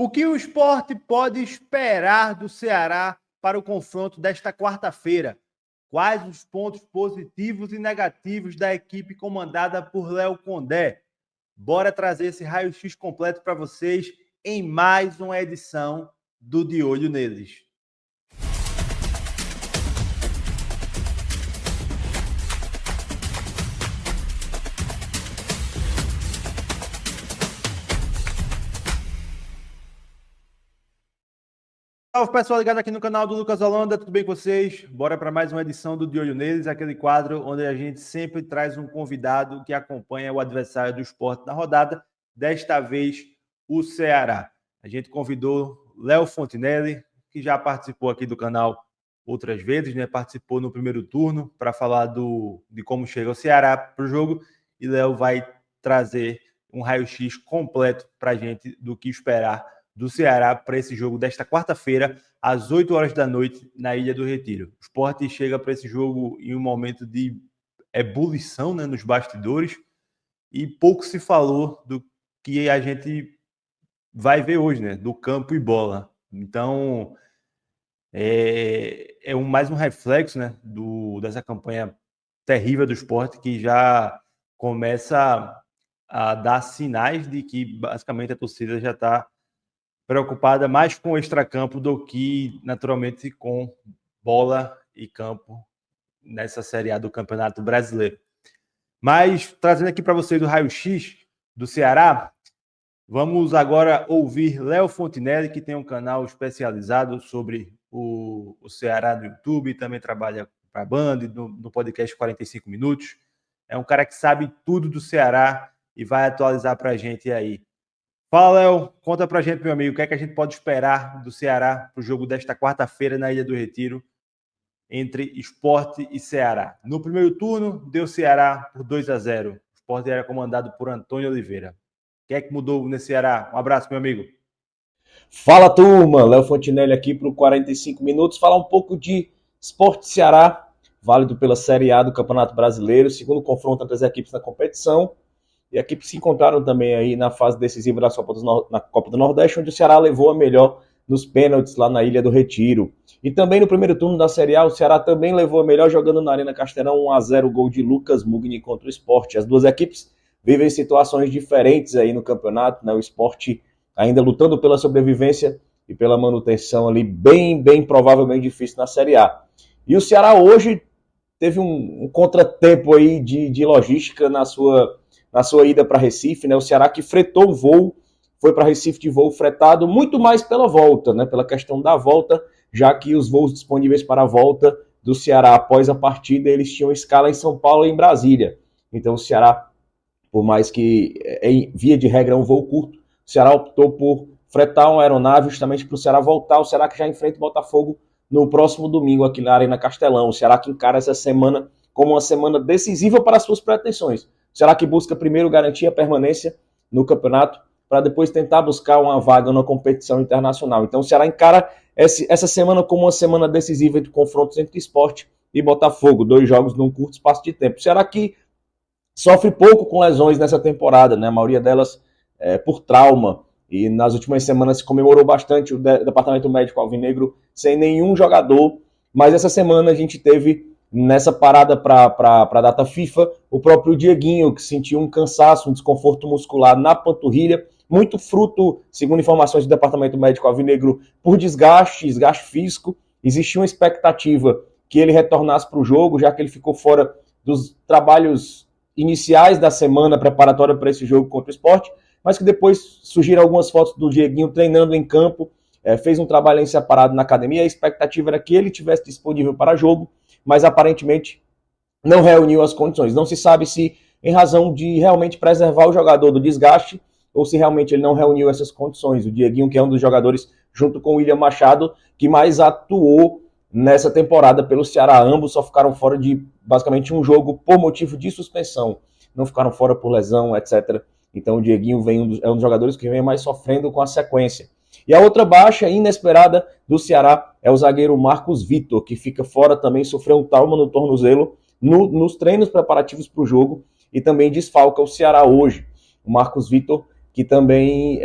O que o Sport pode esperar do Ceará para o confronto desta quarta-feira? Quais os pontos positivos e negativos da equipe comandada por Léo Condé? Bora trazer esse raio-x completo para vocês em mais uma edição do De Olho Neles. Salve pessoal ligado aqui no canal do Lucas Holanda, tudo bem com vocês? Bora para mais uma edição do De Olho Neles, aquele quadro onde a gente sempre traz um convidado que acompanha o adversário do Sport na rodada, desta vez o Ceará. A gente convidou Léo Fontinelli, que já participou aqui do canal outras vezes, né? Participou no primeiro turno para falar de como chega o Ceará para o jogo, e Léo vai trazer um raio-x completo para a gente do que esperar do Ceará para esse jogo desta quarta-feira, às 8 horas da noite, na Ilha do Retiro. O Sport chega para esse jogo em um momento de ebulição, né, nos bastidores, e pouco se falou do que a gente vai ver hoje, né, do campo e bola. Então, mais um reflexo, né, dessa campanha terrível do Sport, que já começa a dar sinais de que, basicamente, a torcida já está preocupada mais com o extracampo do que, naturalmente, com bola e campo nessa Série A do Campeonato Brasileiro. Mas, trazendo aqui para vocês o raio-x do Ceará, vamos agora ouvir Léo Fontinelli, que tem um canal especializado sobre o Ceará no YouTube, também trabalha para a Band, no podcast 45 Minutos. É um cara que sabe tudo do Ceará e vai atualizar para a gente aí. Fala, Léo, conta pra gente, meu amigo, o que é que a gente pode esperar do Ceará para o jogo desta quarta-feira na Ilha do Retiro, entre Sport e Ceará. No primeiro turno, deu Ceará por 2-0. O Sport era comandado por Antônio Oliveira. O que é que mudou nesse Ceará? Um abraço, meu amigo. Fala, turma, Léo Fontinelli aqui para o 45 Minutos, falar um pouco de Sport Ceará, válido pela Série A do Campeonato Brasileiro, segundo confronto entre as equipes na competição. E aqui se encontraram também aí na fase decisiva da Copa do Nordeste, onde o Ceará levou a melhor nos pênaltis lá na Ilha do Retiro. E também no primeiro turno da Série A, o Ceará também levou a melhor jogando na Arena Castelão, 1-0, gol de Lucas Mugni contra o Sport. As duas equipes vivem situações diferentes aí no campeonato, né? O Sport ainda lutando pela sobrevivência e pela manutenção ali, bem provavelmente difícil na Série A. E o Ceará hoje teve um contratempo aí de logística na sua ida para Recife, né? O Ceará que fretou o voo, foi para Recife de voo fretado, muito mais pela volta, né? Pela questão da volta, já que os voos disponíveis para a volta do Ceará após a partida, eles tinham escala em São Paulo e em Brasília. Então o Ceará, por mais que via de regra é um voo curto, o Ceará optou por fretar uma aeronave justamente para o Ceará voltar. O Ceará que já enfrenta o Botafogo no próximo domingo aqui na Arena Castelão. O Ceará que encara essa semana como uma semana decisiva para as suas pretensões. Será que busca primeiro garantir a permanência no campeonato para depois tentar buscar uma vaga na competição internacional? Então o Ceará encara essa semana como uma semana decisiva de confrontos entre Sport e Botafogo, 2 jogos num curto espaço de tempo. O Ceará que sofre pouco com lesões nessa temporada, né? A maioria delas por trauma, e nas últimas semanas se comemorou bastante o Departamento Médico Alvinegro sem nenhum jogador, mas essa semana a gente teve nessa parada para a data FIFA, o próprio Dieguinho, que sentiu um cansaço, um desconforto muscular na panturrilha, muito fruto, segundo informações do Departamento Médico Alvinegro, por desgaste físico. Existia uma expectativa que ele retornasse para o jogo, já que ele ficou fora dos trabalhos iniciais da semana preparatória para esse jogo contra o Sport, mas que depois surgiram algumas fotos do Dieguinho treinando em campo, fez um trabalho em separado na academia. A expectativa era que ele tivesse disponível para jogo, mas aparentemente não reuniu as condições. Não se sabe se em razão de realmente preservar o jogador do desgaste ou se realmente ele não reuniu essas condições. O Dieguinho, que é um dos jogadores, junto com o William Machado, que mais atuou nessa temporada pelo Ceará. Ambos só ficaram fora de basicamente um jogo por motivo de suspensão. Não ficaram fora por lesão, etc. Então o Dieguinho é um dos jogadores que vem mais sofrendo com a sequência. E a outra baixa inesperada do Ceará é o zagueiro Marcos Vitor, que fica fora também, sofreu um trauma no tornozelo nos treinos preparativos para o jogo e também desfalca o Ceará hoje. O Marcos Vitor que também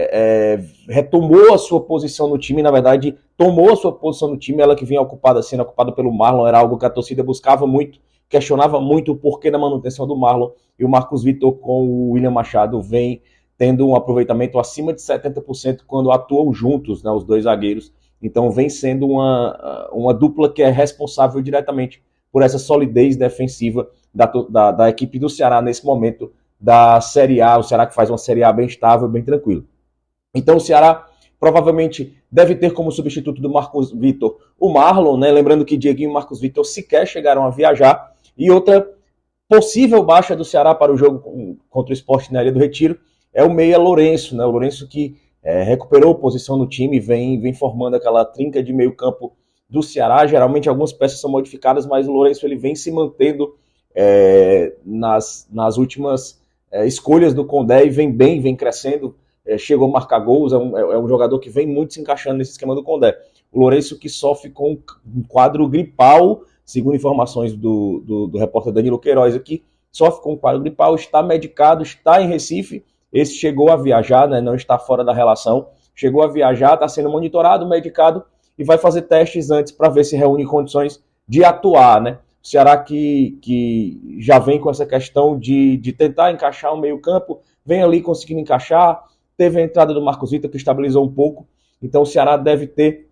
retomou a sua posição no time, na verdade, tomou a sua posição no time, ela que vinha ocupada, sendo ocupada pelo Marlon, era algo que a torcida buscava muito, questionava muito o porquê da manutenção do Marlon, e o Marcos Vitor com o William Machado vem tendo um aproveitamento acima de 70% quando atuam juntos, né, os dois zagueiros. Então vem sendo uma dupla que é responsável diretamente por essa solidez defensiva da equipe do Ceará nesse momento da Série A, o Ceará que faz uma Série A bem estável, bem tranquilo. Então o Ceará provavelmente deve ter como substituto do Marcos Vitor o Marlon, né? Lembrando que Dieguinho e Marcos Vitor sequer chegaram a viajar. E outra possível baixa do Ceará para o jogo contra o Sport na Ilha do Retiro é o meia Lourenço, né? O Lourenço que recuperou posição no time, vem formando aquela trinca de meio campo do Ceará. Geralmente algumas peças são modificadas, mas o Lourenço ele vem se mantendo nas últimas escolhas do Condé e vem crescendo, chegou a marcar gols, é um jogador que vem muito se encaixando nesse esquema do Condé. O Lourenço que sofre com um quadro gripal, segundo informações do repórter Danilo Queiroz aqui, sofre com um quadro gripal, está medicado, está em Recife, esse chegou a viajar, né, não está fora da relação, chegou a viajar, está sendo monitorado, medicado, e vai fazer testes antes para ver se reúne condições de atuar, né? O Ceará que já vem com essa questão de tentar encaixar o meio-campo, vem ali conseguindo encaixar, teve a entrada do Marcos Vitor que estabilizou um pouco, então o Ceará deve ter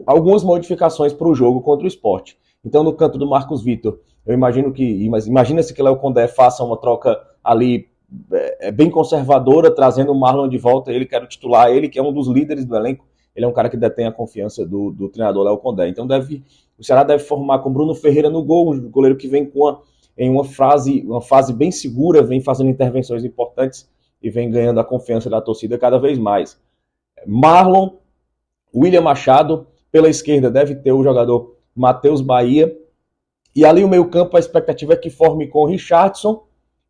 algumas modificações para o jogo contra o Sport. Então no canto do Marcos Vitor, eu imagino imagina-se que Léo Condé faça uma troca ali bem conservadora, trazendo o Marlon de volta, ele que era o titular, ele que é um dos líderes do elenco, ele é um cara que detém a confiança do treinador Léo Condé. Então o Ceará deve formar com Bruno Ferreira no gol, um goleiro que vem em uma fase bem segura, vem fazendo intervenções importantes e vem ganhando a confiança da torcida cada vez mais. Marlon, William Machado, pela esquerda deve ter o jogador Matheus Bahia, e ali o meio campo a expectativa é que forme com Richardson,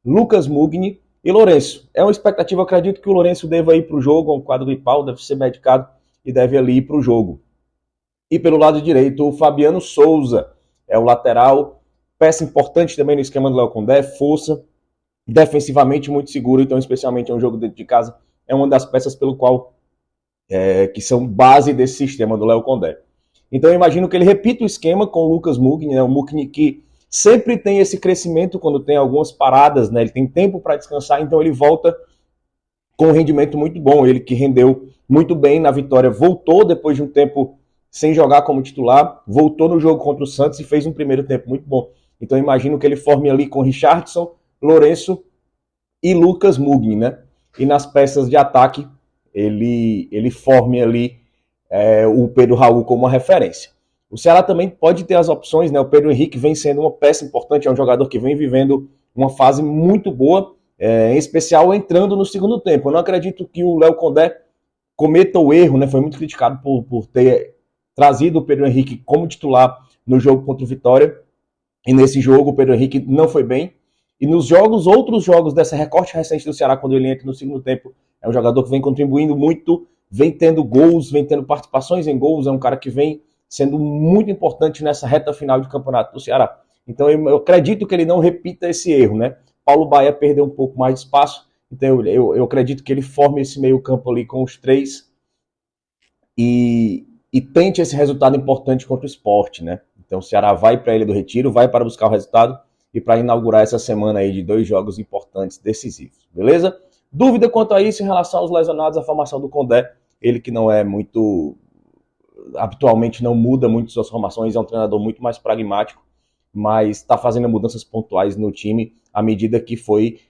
Lucas Mugni e Lourenço. É uma expectativa, acredito que o Lourenço deva ir para o jogo, um quadro gripal, deve ser medicado e deve ali ir para o jogo. E pelo lado direito, o Fabiano Souza é o lateral, peça importante também no esquema do Léo Condé, força, defensivamente muito seguro, então especialmente é um jogo dentro de casa, é uma das peças pelo qual que são base desse sistema do Léo Condé. Então eu imagino que ele repita o esquema com o Lucas Mugni, né? O Mugni que sempre tem esse crescimento quando tem algumas paradas, né? Ele tem tempo para descansar, então ele volta com um rendimento muito bom. Ele que rendeu muito bem na vitória, voltou depois de um tempo sem jogar como titular, voltou no jogo contra o Santos e fez um primeiro tempo muito bom. Então eu imagino que ele forme ali com Richardson, Lourenço e Lucas Mugni, né? E nas peças de ataque ele forme ali o Pedro Raul como uma referência. O Ceará também pode ter as opções, né? O Pedro Henrique vem sendo uma peça importante, é um jogador que vem vivendo uma fase muito boa, em especial entrando no segundo tempo. Eu não acredito que o Léo Condé cometa o erro, né? Foi muito criticado por ter trazido o Pedro Henrique como titular no jogo contra o Vitória, e nesse jogo o Pedro Henrique não foi bem, e nos outros jogos dessa recorte recente do Ceará, quando ele entra no segundo tempo, é um jogador que vem contribuindo muito, vem tendo gols, vem tendo participações em gols, é um cara que vem sendo muito importante nessa reta final de campeonato do Ceará. Então eu acredito que ele não repita esse erro, né? Paulo Baia perdeu um pouco mais de espaço, então eu acredito que ele forme esse meio campo ali com os três e tente esse resultado importante contra o Sport, né? Então o Ceará vai para a Ilha do Retiro, vai para buscar o resultado e para inaugurar essa semana aí de 2 jogos importantes, decisivos, beleza? Dúvida quanto a isso em relação aos lesionados, a formação do Condé, ele que não é muito, habitualmente não muda muito suas formações, é um treinador muito mais pragmático, mas está fazendo mudanças pontuais no time à medida que foi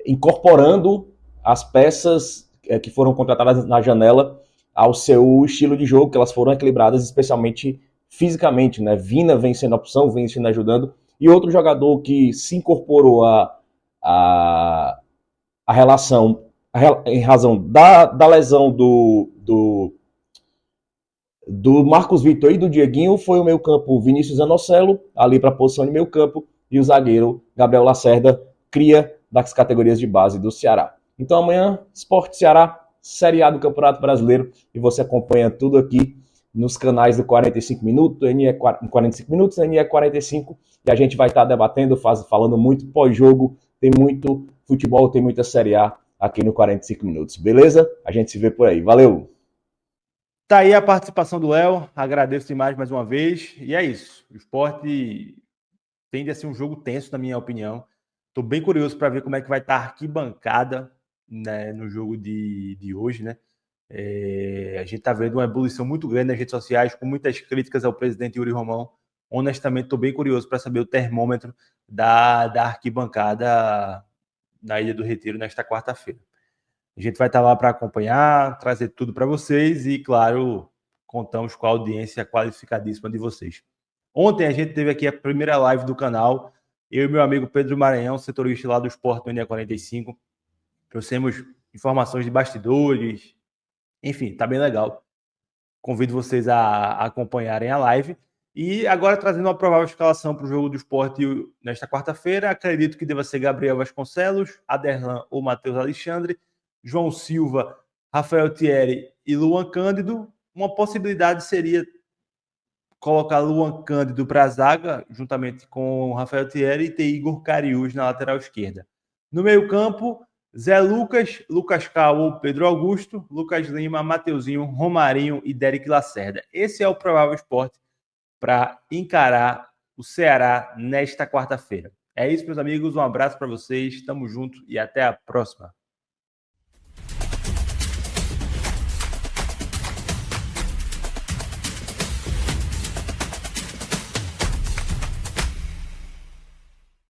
incorporando as peças que foram contratadas na janela ao seu estilo de jogo, que elas foram equilibradas, especialmente fisicamente, né? Vina vem sendo a opção, vem sendo ajudando, e outro jogador que se incorporou a relação, em razão da lesão do Marcos Vitor e do Dieguinho, foi o meio campo Vinícius Anocelo, ali para a posição de meio campo, e o zagueiro Gabriel Lacerda, cria das categorias de base do Ceará. Então amanhã, Sport Ceará, Série A do Campeonato Brasileiro, e você acompanha tudo aqui nos canais do 45 Minutos, NE 45 Minutos, NE 45, e a gente vai estar debatendo, falando muito pós-jogo, tem muito futebol, tem muita Série A aqui no 45 Minutos, beleza? A gente se vê por aí. Valeu! Tá aí a participação do Léo, agradeço demais mais uma vez, e é isso. O Sport tende a ser um jogo tenso, na minha opinião. Estou bem curioso para ver como é que vai estar a arquibancada, né, no jogo de hoje, né? A gente está vendo uma ebulição muito grande nas redes sociais, com muitas críticas ao presidente Yuri Romão. Honestamente, estou bem curioso para saber o termômetro da arquibancada na Ilha do Retiro nesta quarta-feira. A gente vai estar lá para acompanhar, trazer tudo para vocês e, claro, contamos com a audiência qualificadíssima de vocês. Ontem a gente teve aqui a primeira live do canal, eu e meu amigo Pedro Maranhão, setorista lá do Sport no NE45. Trouxemos informações de bastidores, enfim, tá bem legal. Convido vocês a acompanharem a live. E agora trazendo uma provável escalação para o jogo do Sport nesta quarta-feira, acredito que deva ser Gabriel Vasconcelos, Aderlan ou Matheus Alexandre, João Silva, Rafael Thierry e Luan Cândido. Uma possibilidade seria colocar Luan Cândido para a zaga, juntamente com Rafael Thierry, e ter Igor Cariús na lateral esquerda. No meio-campo, Zé Lucas, Lucas Cal ou Pedro Augusto, Lucas Lima, Mateuzinho, Romarinho e Derek Lacerda. Esse é o provável Sport para encarar o Ceará nesta quarta-feira. É isso, meus amigos. Um abraço para vocês. Tamo junto e até a próxima.